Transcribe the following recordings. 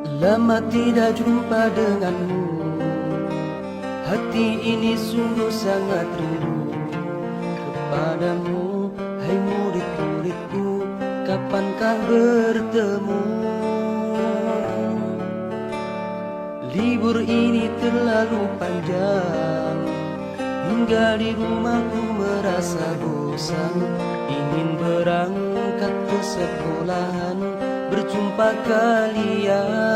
Lama tidak jumpa denganmu, hati ini sungguh sangat rindu kepadamu. Hai murid-muridku, kapankah bertemu? Libur ini terlalu panjang, hingga di rumahku merasa bosan. Ingin berangkat ke sekolahan, berjumpa kalian.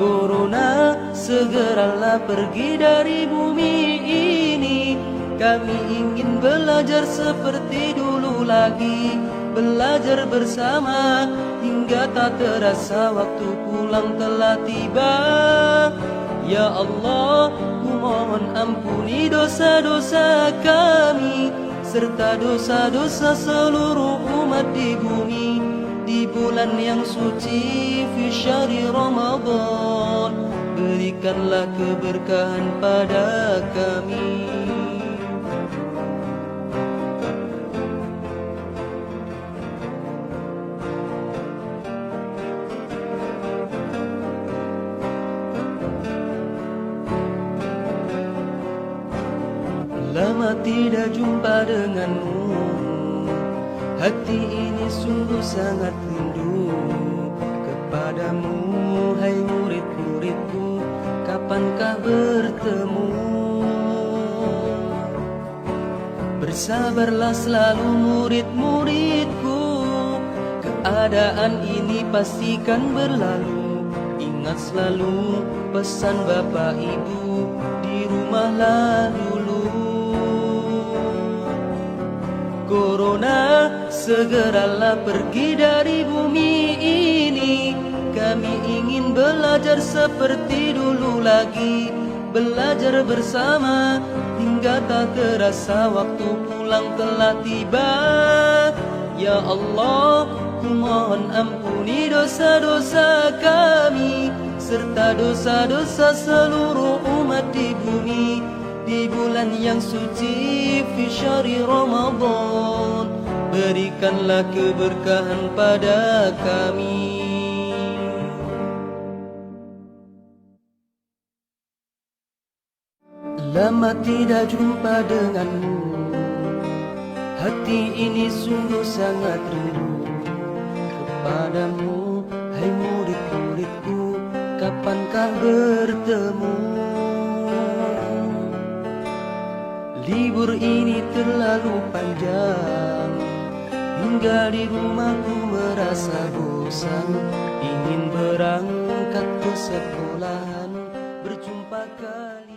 Corona segeralah pergi dari bumi ini. Kami ingin belajar seperti dulu lagi, belajar bersama hingga tak terasa waktu pulang telah tiba. Ya Allah, ku mohon ampuni dosa-dosa kami serta dosa-dosa seluruh umat di bumi. Di bulan yang suci fi syahri Ramadan, berikanlah keberkahan pada kami. Lama tidak jumpa denganmu, hati ini sungguh sangat rindu kepadamu. Hai murid-muridku, kapankah bertemu? Bersabarlah selalu murid-muridku, keadaan ini pastikan berlalu. Ingat selalu pesan bapak ibu, di rumahlah dulu. Corona segeralah pergi dari bumi ini. Kami ingin belajar seperti dulu lagi, belajar bersama hingga tak terasa waktu pulang telah tiba. Ya Allah, ku mohon ampuni dosa-dosa kami serta dosa-dosa seluruh umat di bumi. Di bulan yang suci fi syahri Ramadan, berikanlah keberkahan pada kami. Lama tidak jumpa denganmu, hati ini sungguh sangat rindu kepadamu. Hai murid-muridku, kapankah bertemu? Libur ini terlalu panjang, hingga di rumahku merasa bosan. Ingin berangkat ke sekolahan, berjumpa kalian.